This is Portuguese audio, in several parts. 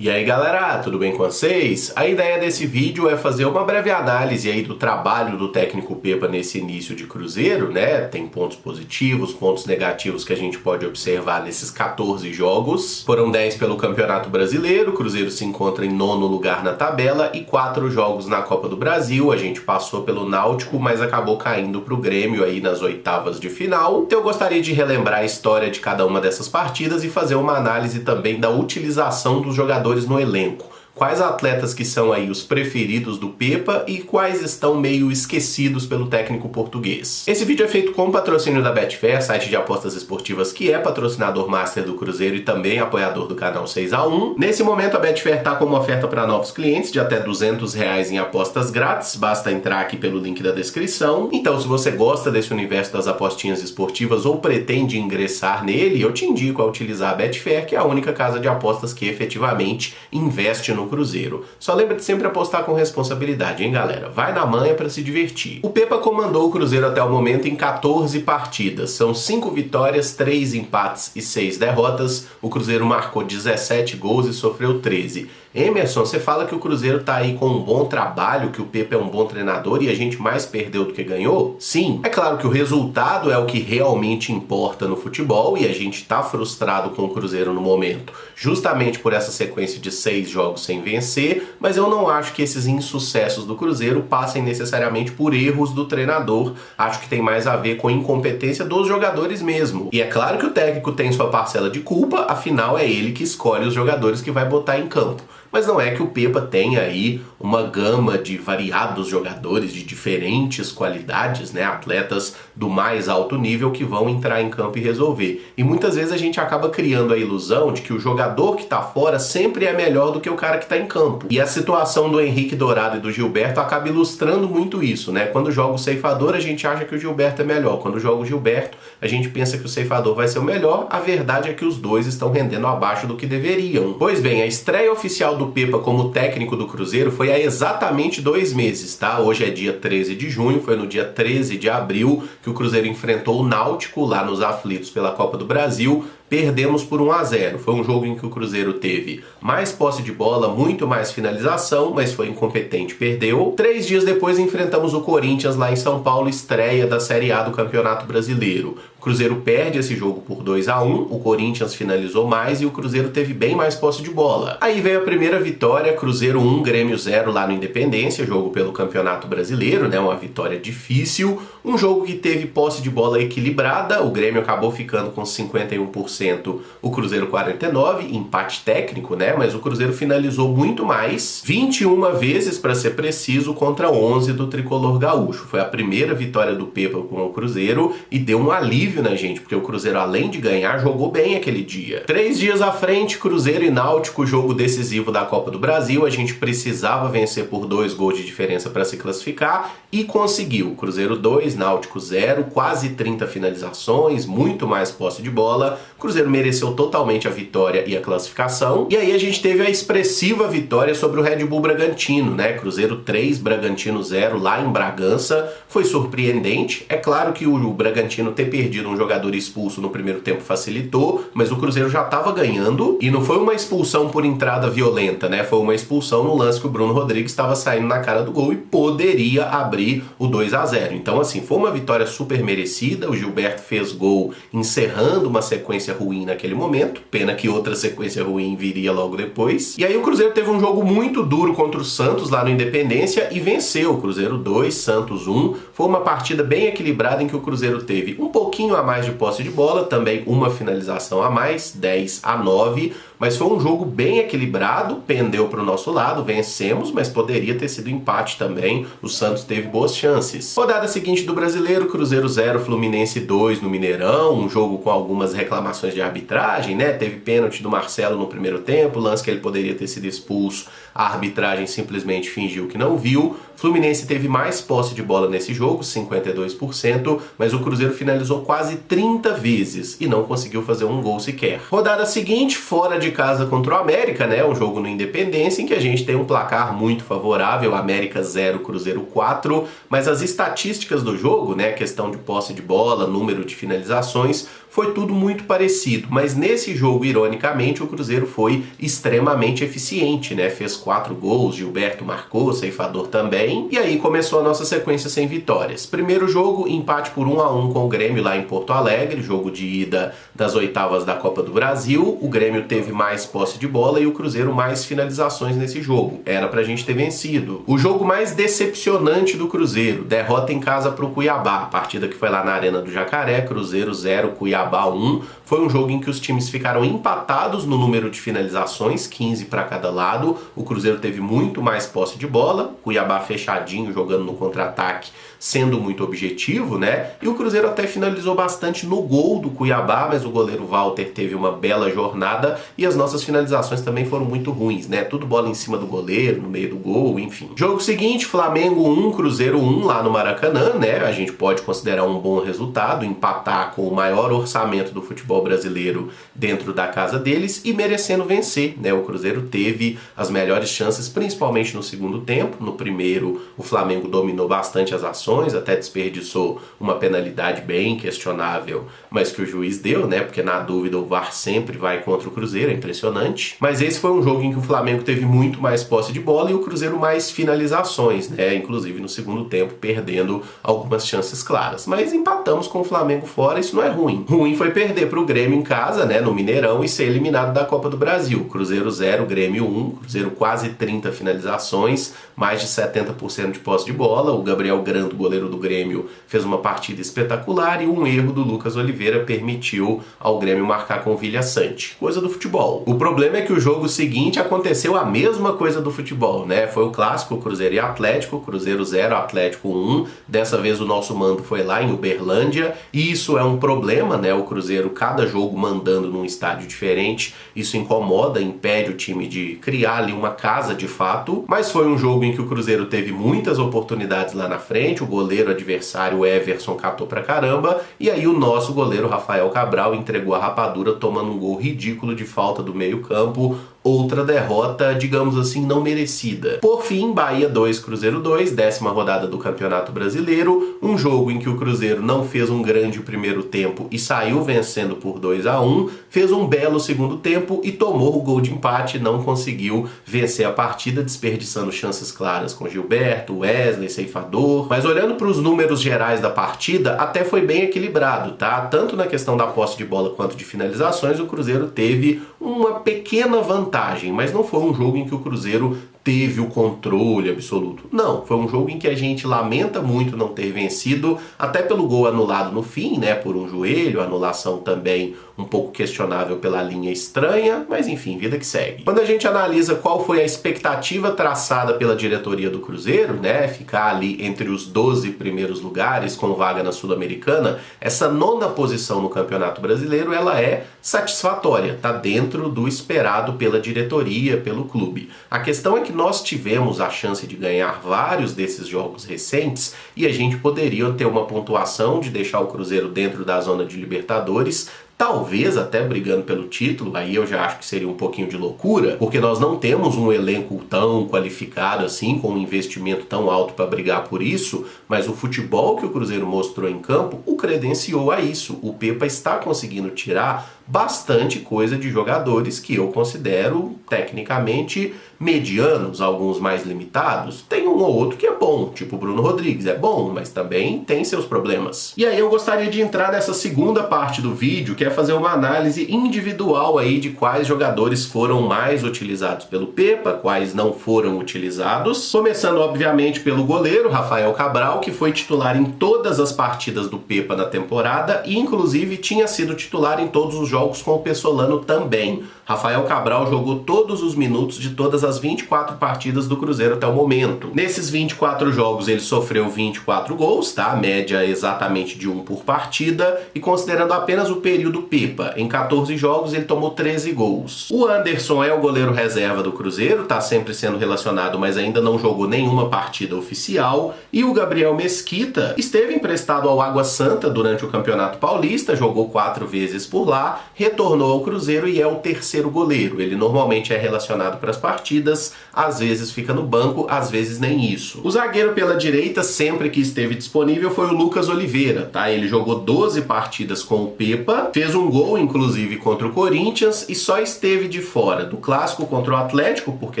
E aí galera, tudo bem com vocês? A ideia desse vídeo é fazer uma breve análise aí do trabalho do técnico Pepa nesse início de Cruzeiro, né? Tem pontos positivos, pontos negativos que a gente pode observar nesses 14 jogos. Foram 10 pelo Campeonato Brasileiro, o Cruzeiro se encontra em 9º lugar na tabela e 4 jogos na Copa do Brasil. A gente passou pelo Náutico, mas acabou caindo pro Grêmio aí nas oitavas de final. Então eu gostaria de relembrar a história de cada uma dessas partidas e fazer uma análise também da utilização dos jogadores no elenco. Quais atletas que são aí os preferidos do Pepa e quais estão meio esquecidos pelo técnico português. Esse vídeo é feito com patrocínio da Betfair, site de apostas esportivas que é patrocinador master do Cruzeiro e também apoiador do canal 6x1. Nesse momento a Betfair está com uma oferta para novos clientes de até R$200 em apostas grátis, basta entrar aqui pelo link da descrição. Então se você gosta desse universo das apostinhas esportivas ou pretende ingressar nele, eu te indico a utilizar a Betfair, que é a única casa de apostas que efetivamente investe no Cruzeiro. Só lembra de sempre apostar com responsabilidade, hein galera? Vai na manha para se divertir. O Pepa comandou o Cruzeiro até o momento em 14 partidas. São 5 vitórias, 3 empates e 6 derrotas. O Cruzeiro marcou 17 gols e sofreu 13. Emerson, você fala que o Cruzeiro tá aí com um bom trabalho, que o Pepa é um bom treinador e a gente mais perdeu do que ganhou? Sim, é claro que o resultado é o que realmente importa no futebol e a gente tá frustrado com o Cruzeiro no momento, justamente por essa sequência de 6 jogos sem vencer, mas eu não acho que esses insucessos do Cruzeiro passem necessariamente por erros do treinador. Acho que tem mais a ver com a incompetência dos jogadores mesmo. E é claro que o técnico tem sua parcela de culpa, afinal é ele que escolhe os jogadores que vai botar em campo. Mas não é que o Pepa tenha aí uma gama de variados jogadores de diferentes qualidades, né? Atletas do mais alto nível que vão entrar em campo e resolver. E muitas vezes a gente acaba criando a ilusão de que o jogador que tá fora sempre é melhor do que o cara que tá em campo. E a situação do Henrique Dourado e do Gilberto acaba ilustrando muito isso, né? Quando joga o Ceifador, a gente acha que o Gilberto é melhor. Quando joga o Gilberto, a gente pensa que o Ceifador vai ser o melhor. A verdade é que os dois estão rendendo abaixo do que deveriam. Pois bem, a estreia oficial do Pepa como técnico do Cruzeiro foi há exatamente 2 meses, tá? Hoje é dia 13 de junho, foi no dia 13 de abril que o Cruzeiro enfrentou o Náutico lá nos aflitos pela Copa do Brasil. Perdemos por 1-0. Foi um jogo em que o Cruzeiro teve mais posse de bola, muito mais finalização, mas foi incompetente, perdeu. 3 dias depois enfrentamos o Corinthians lá em São Paulo, estreia da Série A do Campeonato Brasileiro. O Cruzeiro perde esse jogo por 2-1, o Corinthians finalizou mais e o Cruzeiro teve bem mais posse de bola. Aí veio a primeira vitória, Cruzeiro 1, Grêmio 0 lá no Independência, jogo pelo Campeonato Brasileiro, né? Uma vitória difícil, um jogo que teve posse de bola equilibrada, o Grêmio acabou ficando com 51%, o Cruzeiro 49%, empate técnico, né? Mas o Cruzeiro finalizou muito mais, 21 vezes para ser preciso, contra 11 do Tricolor Gaúcho. Foi a primeira vitória do Pepa com o Cruzeiro e deu um alívio na gente, porque o Cruzeiro, além de ganhar, jogou bem aquele dia. 3 dias à frente, Cruzeiro e Náutico, jogo decisivo da Copa do Brasil. A gente precisava vencer por 2 gols de diferença para se classificar e conseguiu. Cruzeiro 2, Náutico 0, quase 30 finalizações, muito mais posse de bola. Cruzeiro mereceu totalmente a vitória e a classificação. E aí a gente teve a expressiva vitória sobre o Red Bull Bragantino, né? Cruzeiro 3, Bragantino 0 lá em Bragança. Foi surpreendente. É claro que o Bragantino ter perdido um jogador expulso no primeiro tempo facilitou, mas o Cruzeiro já estava ganhando e não foi uma expulsão por entrada violenta, né? Foi uma expulsão no lance que o Bruno Rodrigues estava saindo na cara do gol e poderia abrir o 2-0. Então assim, foi uma vitória super merecida. O Gilberto fez gol encerrando uma sequência ruim naquele momento, pena que outra sequência ruim viria logo depois. E aí o Cruzeiro teve um jogo muito duro contra o Santos lá no Independência e venceu. O Cruzeiro 2, Santos 1. Foi uma partida bem equilibrada em que o Cruzeiro teve um pouquinho a mais de posse de bola, também uma finalização a mais, 10-9, mas foi um jogo bem equilibrado, pendeu para o nosso lado, vencemos, mas poderia ter sido empate também, o Santos teve boas chances. Rodada seguinte do Brasileiro, Cruzeiro 0, Fluminense 2 no Mineirão, um jogo com algumas reclamações de arbitragem, né? Teve pênalti do Marcelo no primeiro tempo, lance que ele poderia ter sido expulso, a arbitragem simplesmente fingiu que não viu. Fluminense teve mais posse de bola nesse jogo, 52%, mas o Cruzeiro finalizou quase 30 vezes e não conseguiu fazer um gol sequer. Rodada seguinte, fora de casa contra o América, né? Um jogo no Independência em que a gente tem um placar muito favorável, América 0, Cruzeiro 4, mas as estatísticas do jogo, né? Questão de posse de bola, número de finalizações, foi tudo muito parecido, mas nesse jogo, ironicamente, o Cruzeiro foi extremamente eficiente, né? Fez 4 gols, Gilberto marcou, Ceifador também, e aí começou a nossa sequência sem vitórias. Primeiro jogo, empate por 1-1 com o Grêmio lá em Porto Alegre, jogo de ida das oitavas da Copa do Brasil. O Grêmio teve mais posse de bola e o Cruzeiro mais finalizações nesse jogo. Era pra gente ter vencido. O jogo mais decepcionante do Cruzeiro, derrota em casa pro Cuiabá, partida que foi lá na Arena do Jacaré, Cruzeiro 0, Cuiabá 1. Foi um jogo em que os times ficaram empatados no número de finalizações, 15 para cada lado. O Cruzeiro teve muito mais posse de bola, Cuiabá fechadinho, jogando no contra-ataque, sendo muito objetivo, né? E o Cruzeiro até finalizou bastante no gol do Cuiabá, mas o goleiro Walter teve uma bela jornada e as nossas finalizações também foram muito ruins, né? Tudo bola em cima do goleiro, no meio do gol, enfim. Jogo seguinte, Flamengo 1, Cruzeiro 1 lá no Maracanã, né? A gente pode considerar um bom resultado, empatar com o maior orçamento do futebol brasileiro dentro da casa deles e merecendo vencer, né? O Cruzeiro teve as melhores chances, principalmente no segundo tempo. No primeiro, o Flamengo dominou bastante as ações, até desperdiçou uma penalidade bem questionável, mas que o juiz deu, né? Porque na dúvida o VAR sempre vai contra o Cruzeiro, é impressionante. Mas esse foi um jogo em que o Flamengo teve muito mais posse de bola e o Cruzeiro mais finalizações, né? Inclusive no segundo tempo perdendo algumas chances claras. Mas empatamos com o Flamengo fora, isso não é ruim. Ruim foi perder para o Grêmio em casa, né? No Mineirão, e ser eliminado da Copa do Brasil. Cruzeiro 0, Grêmio 1, Cruzeiro quase 30 finalizações, mais de 70% de posse de bola. O Gabriel Grando, goleiro do Grêmio, fez uma partida espetacular e um erro do Lucas Oliveira permitiu ao Grêmio marcar com o Vilha Sante. Coisa do futebol. O problema é que o jogo seguinte aconteceu a mesma coisa do futebol, né? Foi o clássico Cruzeiro e Atlético, Cruzeiro 0, Atlético 1. Dessa vez o nosso mando foi lá em Uberlândia e isso é um problema, né? O Cruzeiro, cada jogo mandando num estádio diferente, isso incomoda, impede o time de criar ali uma casa de fato, mas foi um jogo em que o Cruzeiro teve muitas oportunidades lá na frente, o goleiro adversário Everson catou pra caramba, e aí o nosso goleiro Rafael Cabral entregou a rapadura tomando um gol ridículo de falta do meio campo. Outra derrota, digamos assim, não merecida. Por fim, Bahia 2, Cruzeiro 2, 10ª rodada do Campeonato Brasileiro, um jogo em que o Cruzeiro não fez um grande primeiro tempo e saiu vencendo por 2-1, fez um belo segundo tempo e tomou o gol de empate, não conseguiu vencer a partida, desperdiçando chances claras com Gilberto, Wesley, Ceifador. Mas olhando para os números gerais da partida, até foi bem equilibrado, tá? Tanto na questão da posse de bola quanto de finalizações, o Cruzeiro teve uma pequena vantagem, mas não foi um jogo em que o Cruzeiro teve o controle absoluto. Não, foi um jogo em que a gente lamenta muito não ter vencido, até pelo gol anulado no fim, né, por um joelho, anulação também um pouco questionável pela linha estranha, mas enfim, vida que segue. Quando a gente analisa qual foi a expectativa traçada pela diretoria do Cruzeiro, né, ficar ali entre os 12 primeiros lugares com vaga na Sul-Americana, essa 9ª posição no Campeonato Brasileiro, ela é satisfatória, tá dentro do esperado pela diretoria, pelo clube. A questão é que nós tivemos a chance de ganhar vários desses jogos recentes e a gente poderia ter uma pontuação de deixar o Cruzeiro dentro da zona de Libertadores, talvez até brigando pelo título. Aí eu já acho que seria um pouquinho de loucura, porque nós não temos um elenco tão qualificado assim, com um investimento tão alto para brigar por isso, mas o futebol que o Cruzeiro mostrou em campo o credenciou a isso. O Pepa está conseguindo tirar bastante coisa de jogadores que eu considero tecnicamente medianos, alguns mais limitados. Tem um ou outro que é bom, tipo o Bruno Rodrigues, é bom, mas também tem seus problemas. E aí eu gostaria de entrar nessa segunda parte do vídeo, que é fazer uma análise individual aí de quais jogadores foram mais utilizados pelo Pepa, quais não foram utilizados. Começando, obviamente, pelo goleiro Rafael Cabral, que foi titular em todas as partidas do Pepa na temporada e, inclusive, tinha sido titular em todos os jogos com o Pessolano também. Rafael Cabral jogou todos os minutos de todas as 24 partidas do Cruzeiro até o momento. Nesses 24 jogos ele sofreu 24 gols, tá? A média é exatamente de 1 por partida, e considerando apenas o período Pepa, em 14 jogos ele tomou 13 gols. O Anderson é o goleiro reserva do Cruzeiro, tá sempre sendo relacionado, mas ainda não jogou nenhuma partida oficial, e o Gabriel Mesquita esteve emprestado ao Água Santa durante o Campeonato Paulista, jogou 4 vezes por lá, retornou ao Cruzeiro e é o terceiro goleiro. Ele normalmente é relacionado para as partidas, às vezes fica no banco, às vezes nem isso. O zagueiro pela direita, sempre que esteve disponível, foi o Lucas Oliveira, tá? Ele jogou 12 partidas com o Pepa, fez um gol, inclusive, contra o Corinthians e só esteve de fora do clássico contra o Atlético, porque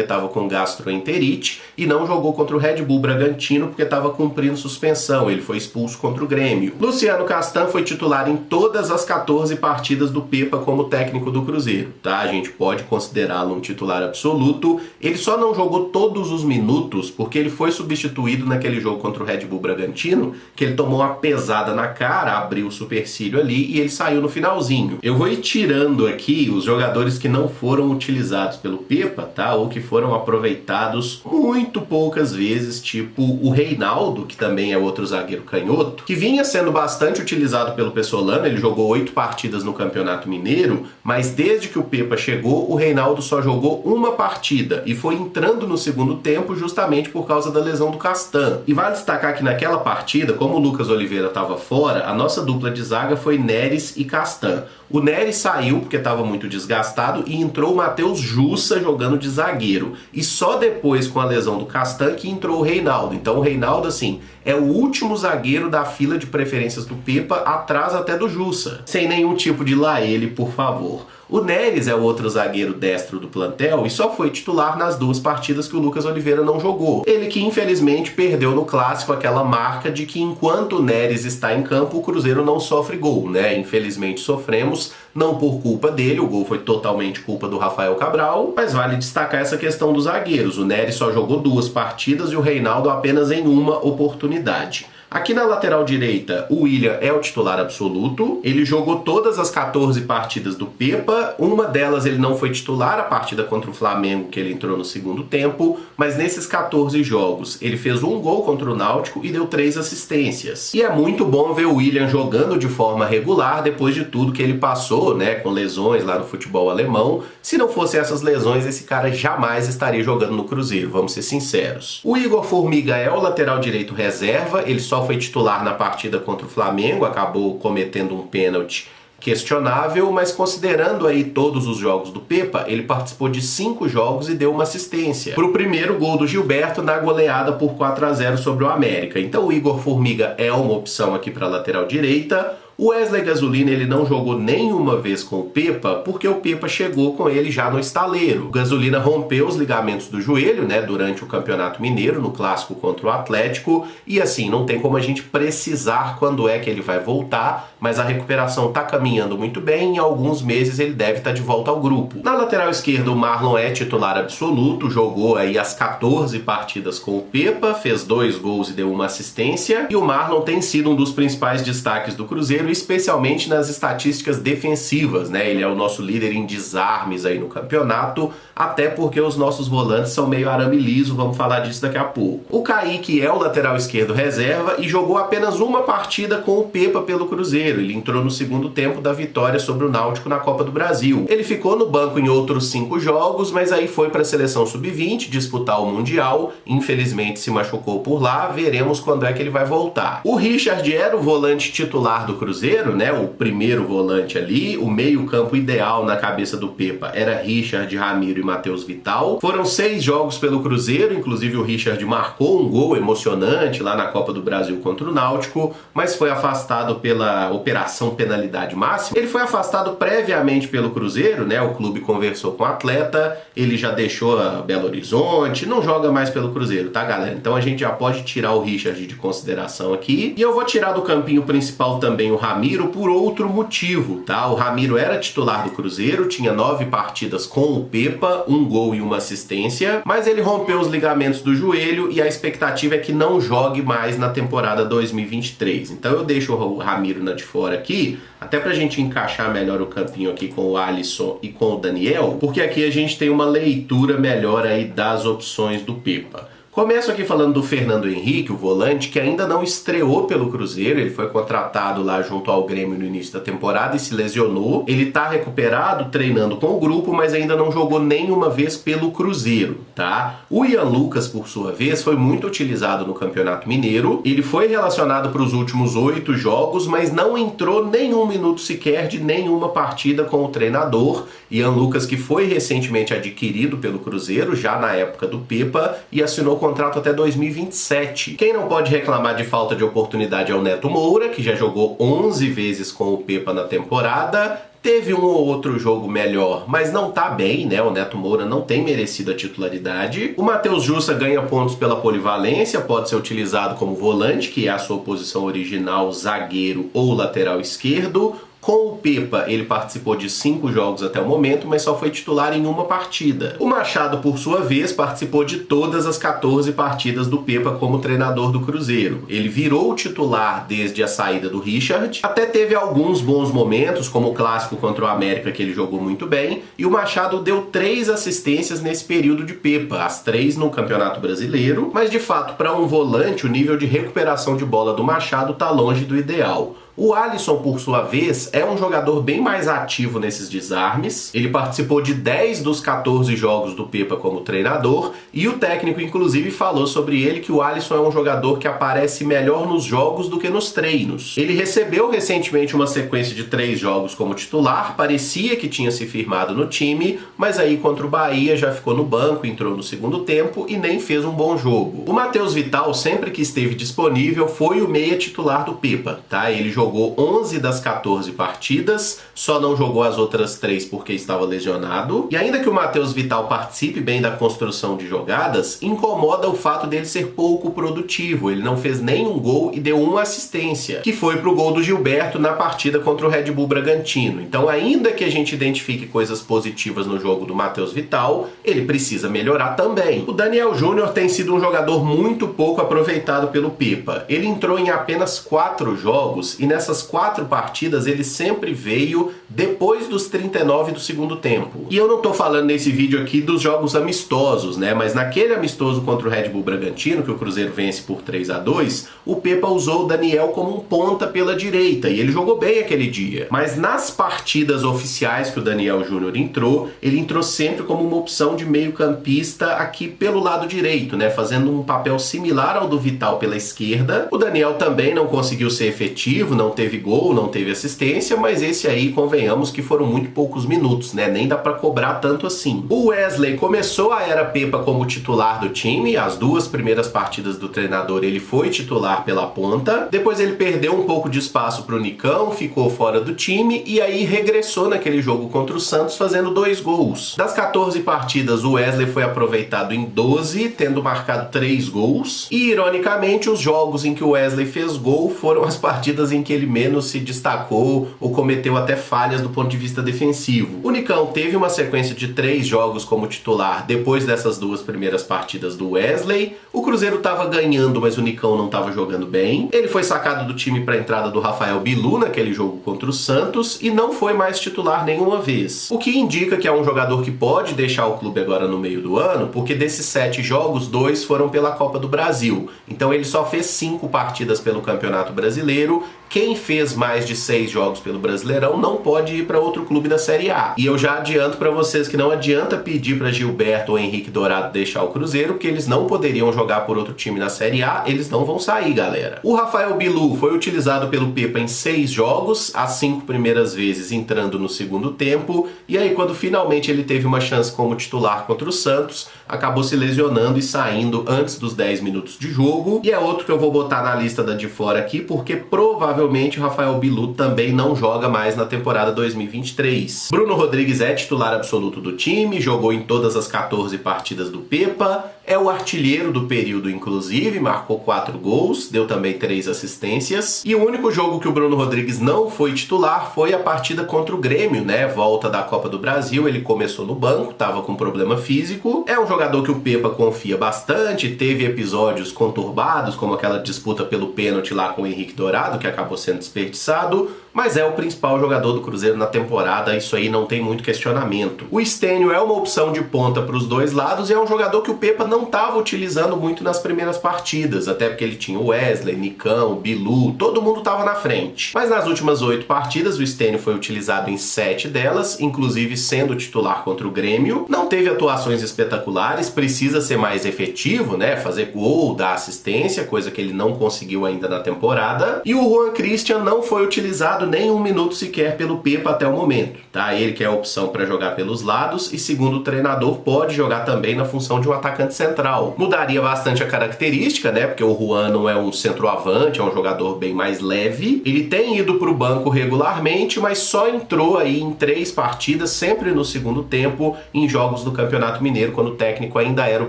estava com gastroenterite, e não jogou contra o Red Bull Bragantino, porque estava cumprindo suspensão. Ele foi expulso contra o Grêmio. Luciano Castan foi titular em todas as 14 partidas do Pepa como técnico do Cruzeiro, tá? A gente pode considerá-lo um titular absoluto. Ele só não jogou todos os minutos porque ele foi substituído naquele jogo contra o Red Bull Bragantino, que ele tomou uma pesada na cara, abriu o supercílio ali e ele saiu no finalzinho. Eu vou ir tirando aqui os jogadores que não foram utilizados pelo Pepa, tá? Ou que foram aproveitados muito poucas vezes, tipo o Reinaldo, que também é outro zagueiro canhoto, que vinha sendo bastante utilizado pelo Pessolano. Ele jogou 8 partidas no Campeonato Mineiro, mas desde que o Pepa chegou, o Reinaldo só jogou uma partida e foi entrando no segundo tempo justamente por causa da lesão do Castan. E vale destacar que naquela partida, como o Lucas Oliveira estava fora, a nossa dupla de zaga foi Neres e Castan. O Neres saiu porque estava muito desgastado e entrou o Matheus Jussa jogando de zagueiro. E só depois, com a lesão do Castan, que entrou o Reinaldo. Então o Reinaldo, assim, é o último zagueiro da fila de preferências do Pepa, atrás até do Jussa. Sem nenhum tipo de lá ele, por favor. O Neres é o outro zagueiro destro do plantel e só foi titular nas 2 partidas que o Lucas Oliveira não jogou. Ele que infelizmente perdeu no clássico aquela marca de que enquanto o Neres está em campo, o Cruzeiro não sofre gol, né? Infelizmente sofremos, não por culpa dele, o gol foi totalmente culpa do Rafael Cabral, mas vale destacar essa questão dos zagueiros. O Neres só jogou 2 partidas e o Reinaldo apenas em uma oportunidade. Aqui na lateral direita, o William é o titular absoluto. Ele jogou todas as 14 partidas do Pepa. Uma delas ele não foi titular, a partida contra o Flamengo, que ele entrou no segundo tempo. Mas nesses 14 jogos, ele fez um gol contra o Náutico e deu 3 assistências. E é muito bom ver o William jogando de forma regular depois de tudo que ele passou, né, com lesões lá no futebol alemão. Se não fossem essas lesões, esse cara jamais estaria jogando no Cruzeiro, vamos ser sinceros. O Igor Formiga é o lateral direito reserva. Ele só foi titular na partida contra o Flamengo, acabou cometendo um pênalti questionável, mas considerando aí todos os jogos do Pepa, ele participou de 5 jogos e deu uma assistência para o primeiro gol do Gilberto na goleada por 4-0 sobre o América. Então o Igor Formiga é uma opção aqui para a lateral direita. O Wesley Gasolina ele não jogou nenhuma vez com o Pepa porque o Pepa chegou com ele já no estaleiro. O Gasolina rompeu os ligamentos do joelho, né, durante o Campeonato Mineiro, no clássico contra o Atlético, e assim, não tem como a gente precisar quando é que ele vai voltar, mas a recuperação tá caminhando muito bem, em alguns meses ele deve estar de volta ao grupo. Na lateral esquerda, o Marlon é titular absoluto, jogou aí as 14 partidas com o Pepa, fez 2 gols e deu uma assistência, e o Marlon tem sido um dos principais destaques do Cruzeiro, especialmente nas estatísticas defensivas, né? Ele é o nosso líder em desarmes aí no campeonato, até porque os nossos volantes são meio arame liso, vamos falar disso daqui a pouco. O Kaique é o lateral esquerdo reserva e jogou apenas uma partida com o Pepa pelo Cruzeiro. Ele entrou no segundo tempo da vitória sobre o Náutico na Copa do Brasil. Ele ficou no banco em outros 5 jogos, mas aí foi para a seleção sub-20 disputar o Mundial. Infelizmente se machucou por lá, veremos quando é que ele vai voltar. O Richard era o volante titular do Cruzeiro, né, o primeiro volante ali. O meio-campo ideal na cabeça do Pepa era Richard, Ramiro e Matheus Vital. Foram 6 jogos pelo Cruzeiro, inclusive o Richard marcou um gol emocionante lá na Copa do Brasil contra o Náutico, mas foi afastado pela operação penalidade máxima. Ele foi afastado previamente pelo Cruzeiro, né, o clube conversou com o atleta, ele já deixou a Belo Horizonte, não joga mais pelo Cruzeiro, tá, galera? Então a gente já pode tirar o Richard de consideração aqui, e eu vou tirar do campinho principal também o Ramiro por outro motivo, tá? O Ramiro era titular do Cruzeiro, tinha 9 partidas com o Pepa, 1 gol e 1 assistência, mas ele rompeu os ligamentos do joelho e a expectativa é que não jogue mais na temporada 2023. Então eu deixo o Ramiro na de fora aqui, até pra gente encaixar melhor o campinho aqui com o Alisson e com o Daniel, porque aqui a gente tem uma leitura melhor aí das opções do Pepa. Começo aqui falando do Fernando Henrique, o volante, que ainda não estreou pelo Cruzeiro. Ele foi contratado lá junto ao Grêmio no início da temporada e se lesionou. Ele tá recuperado, treinando com o grupo, mas ainda não jogou nenhuma vez pelo Cruzeiro, tá? O Ian Lucas, por sua vez, foi muito utilizado no Campeonato Mineiro. Ele foi relacionado para os últimos 8 jogos, mas não entrou nenhum minuto sequer de nenhuma partida com o treinador. Ian Lucas, que foi recentemente adquirido pelo Cruzeiro, já na época do Pepa, e assinou contrato até 2027. Quem não pode reclamar de falta de oportunidade é o Neto Moura, que já jogou 11 vezes com o Pepa na temporada. Teve um ou outro jogo melhor, mas não tá bem, né? O Neto Moura não tem merecido a titularidade. O Matheus Jussa ganha pontos pela polivalência, pode ser utilizado como volante, que é a sua posição original, zagueiro ou lateral esquerdo. Com o Pepa, ele participou de 5 jogos até o momento, mas só foi titular em uma partida. O Machado, por sua vez, participou de todas as 14 partidas do Pepa como treinador do Cruzeiro. Ele virou o titular desde a saída do Richard, até teve alguns bons momentos, como o clássico contra o América, que ele jogou muito bem, e o Machado deu 3 assistências nesse período de Pepa, as 3 no Campeonato Brasileiro, mas de fato, para um volante, o nível de recuperação de bola do Machado está longe do ideal. O Alisson, por sua vez, é um jogador bem mais ativo nesses desarmes. Ele participou de 10 dos 14 jogos do Pepa como treinador e o técnico, inclusive, falou sobre ele que o Alisson é um jogador que aparece melhor nos jogos do que nos treinos. Ele recebeu recentemente uma sequência de 3 jogos como titular, parecia que tinha se firmado no time, mas aí contra o Bahia já ficou no banco, entrou no segundo tempo e nem fez um bom jogo. O Matheus Vital, sempre que esteve disponível, foi o meia titular do Pepa, tá? Ele jogou 11 das 14 partidas, só não jogou as outras 3 porque estava lesionado. E ainda que o Matheus Vital participe bem da construção de jogadas, incomoda o fato dele ser pouco produtivo. Ele não fez nenhum gol e deu uma assistência, que foi pro gol do Gilberto na partida contra o Red Bull Bragantino. Então, ainda que a gente identifique coisas positivas no jogo do Matheus Vital, ele precisa melhorar também. O Daniel Júnior tem sido um jogador muito pouco aproveitado pelo Pepa. Ele entrou em apenas 4 jogos e nessas 4 partidas ele sempre veio depois dos 39 do segundo tempo. E eu não tô falando nesse vídeo aqui dos jogos amistosos, né? Mas naquele amistoso contra o Red Bull Bragantino, que o Cruzeiro vence por 3-2, o Pepa usou o Daniel como um ponta pela direita e ele jogou bem aquele dia. Mas nas partidas oficiais que o Daniel Júnior entrou, ele entrou sempre como uma opção de meio campista aqui pelo lado direito, né? Fazendo um papel similar ao do Vital pela esquerda. O Daniel também não conseguiu ser efetivo, não teve gol, não teve assistência, mas esse aí, convenhamos que foram muito poucos minutos, né? Nem dá pra cobrar tanto assim. O Wesley começou a era Pepa como titular do time, as 2 primeiras partidas do treinador ele foi titular pela ponta, depois ele perdeu um pouco de espaço pro Nicão, ficou fora do time e aí regressou naquele jogo contra o Santos fazendo 2 gols. Das 14 partidas, o Wesley foi aproveitado em 12, tendo marcado 3 gols, e ironicamente os jogos em que o Wesley fez gol foram as partidas em que ele menos se destacou ou cometeu até falhas do ponto de vista defensivo. O Nicão teve uma sequência de 3 jogos como titular depois dessas 2 primeiras partidas do Wesley. O Cruzeiro estava ganhando, mas o Nicão não estava jogando bem. Ele foi sacado do time para a entrada do Rafael Bilu naquele jogo contra o Santos e não foi mais titular nenhuma vez. O que indica que é um jogador que pode deixar o clube agora no meio do ano, porque desses 7 jogos, 2 foram pela Copa do Brasil. Então ele só fez 5 partidas pelo Campeonato Brasileiro. Quem fez mais de 6 jogos pelo Brasileirão não pode ir para outro clube da Série A. E eu já adianto para vocês que não adianta pedir para Gilberto ou Henrique Dourado deixar o Cruzeiro, porque eles não poderiam jogar por outro time na Série A, eles não vão sair, galera. O Rafael Bilu foi utilizado pelo Pepa em 6 jogos, as 5 primeiras vezes entrando no segundo tempo, e aí quando finalmente ele teve uma chance como titular contra o Santos, acabou se lesionando e saindo antes dos 10 minutos de jogo, e é outro que eu vou botar na lista da de fora aqui, porque provavelmente o Rafael Bilu também não joga mais na temporada 2023. Bruno Rodrigues é titular absoluto do time, jogou em todas as 14 partidas do Pepa, é o artilheiro do período inclusive, marcou 4 gols, deu também 3 assistências, e o único jogo que o Bruno Rodrigues não foi titular foi a partida contra o Grêmio, né, volta da Copa do Brasil, ele começou no banco, tava com problema físico, é um jogador que o Pepa confia bastante, teve episódios conturbados, como aquela disputa pelo pênalti lá com o Henrique Dourado, que acabou sendo desperdiçado, mas é o principal jogador do Cruzeiro na temporada, isso aí não tem muito questionamento. O Stênio é uma opção de ponta para os dois lados e é um jogador que o Pepa não estava utilizando muito nas primeiras partidas, até porque ele tinha o Wesley, Nicão, Bilu, todo mundo estava na frente. Mas nas últimas 8 partidas o Stênio foi utilizado em 7 delas, inclusive sendo titular contra o Grêmio. Não teve atuações espetaculares, precisa ser mais efetivo, né? Fazer gol, dar assistência, coisa que ele não conseguiu ainda na temporada. E o Juan Christian não foi utilizado nem 1 minuto sequer pelo Pepa até o momento, tá? Ele que é a opção para jogar pelos lados e, segundo o treinador, pode jogar também na função de um atacante central. Mudaria bastante a característica, né? Porque o Juan não é um centroavante, é um jogador bem mais leve. Ele tem ido para o banco regularmente, mas só entrou aí em 3 partidas, sempre no segundo tempo, em jogos do Campeonato Mineiro, quando o técnico ainda era o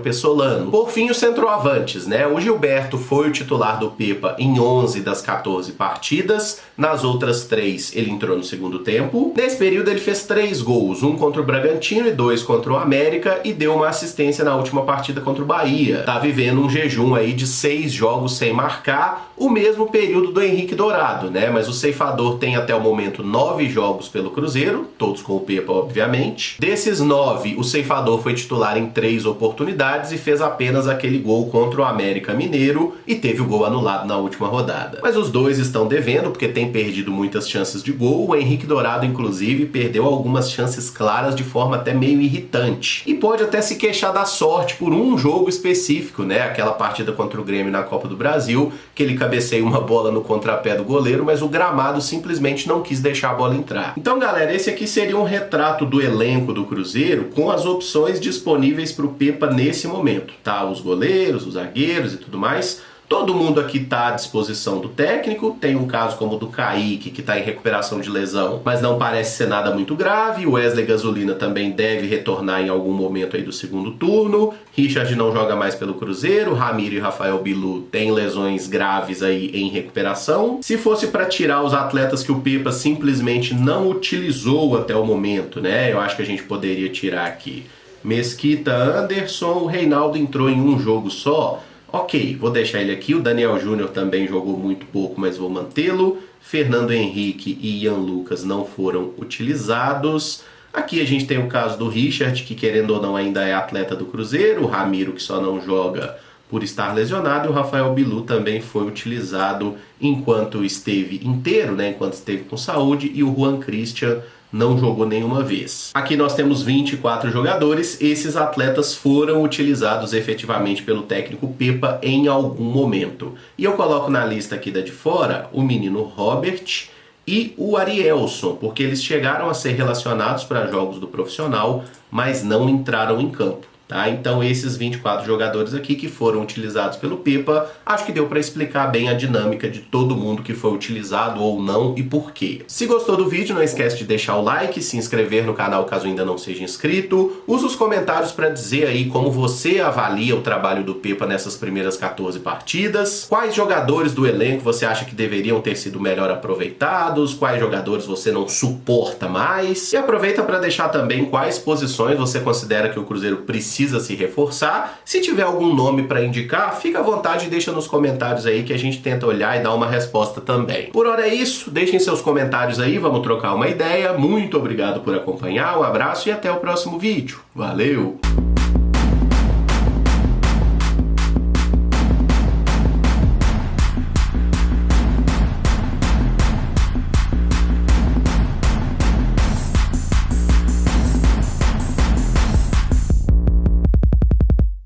Pessolano. Por fim, os centroavantes, né? O Gilberto foi o titular do Pepa em 11 das 14 partidas, nas outras 3 ele entrou no segundo tempo. Nesse período ele fez 3 gols, 1 contra o Bragantino e 2 contra o América, e deu uma assistência na última partida contra o Bahia. Tá vivendo um jejum aí de 6 jogos sem marcar, o mesmo período do Henrique Dourado, né? Mas o ceifador tem até o momento 9 jogos pelo Cruzeiro, todos com o Pepa, obviamente. Desses 9, o ceifador foi titular em 3 oportunidades e fez apenas aquele gol contra o América Mineiro e teve o gol anulado na última rodada. Mas os dois estão devendo, porque tem perdido muitas chances de gol. O Henrique Dourado, inclusive, perdeu algumas chances claras de forma até meio irritante. E pode até se queixar da sorte por um jogo específico, né? Aquela partida contra o Grêmio na Copa do Brasil, que ele cabeceia uma bola no contrapé do goleiro, mas o gramado simplesmente não quis deixar a bola entrar. Então, galera, esse aqui seria um retrato do elenco do Cruzeiro com as opções disponíveis para o Pepa nesse momento, tá? Os goleiros, os zagueiros e tudo mais. Todo mundo aqui está à disposição do técnico. Tem um caso como o do Kaique, que está em recuperação de lesão, mas não parece ser nada muito grave. O Wesley Gasolina também deve retornar em algum momento aí do segundo turno. Richard não joga mais pelo Cruzeiro. Ramiro e Rafael Bilu têm lesões graves aí em recuperação. Se fosse para tirar os atletas que o Pepa simplesmente não utilizou até o momento, né? Eu acho que a gente poderia tirar aqui Mesquita, Anderson. O Reinaldo entrou em um jogo só. Ok, vou deixar ele aqui. O Daniel Júnior também jogou muito pouco, mas vou mantê-lo. Fernando Henrique e Ian Lucas não foram utilizados. Aqui a gente tem o caso do Richard, que querendo ou não ainda é atleta do Cruzeiro. O Ramiro, que só não joga por estar lesionado. E o Rafael Bilu também foi utilizado enquanto esteve inteiro, né? Enquanto esteve com saúde. E o Juan Christian não jogou nenhuma vez. Aqui nós temos 24 jogadores, esses atletas foram utilizados efetivamente pelo técnico Pepa em algum momento. E eu coloco na lista aqui da de fora o menino Robert e o Arielson, porque eles chegaram a ser relacionados para jogos do profissional, mas não entraram em campo. Tá? Então esses 24 jogadores aqui que foram utilizados pelo Pepa, acho que deu para explicar bem a dinâmica de todo mundo que foi utilizado ou não e por quê. Se gostou do vídeo, não esquece de deixar o like, se inscrever no canal caso ainda não seja inscrito, usa os comentários para dizer aí como você avalia o trabalho do Pepa nessas primeiras 14 partidas, quais jogadores do elenco você acha que deveriam ter sido melhor aproveitados, quais jogadores você não suporta mais, e aproveita para deixar também quais posições você considera que o Cruzeiro precisa se reforçar. Se tiver algum nome para indicar, fica à vontade e deixa nos comentários aí que a gente tenta olhar e dar uma resposta também. Por hora é isso, deixem seus comentários aí, vamos trocar uma ideia. Muito obrigado por acompanhar, um abraço e até o próximo vídeo. Valeu!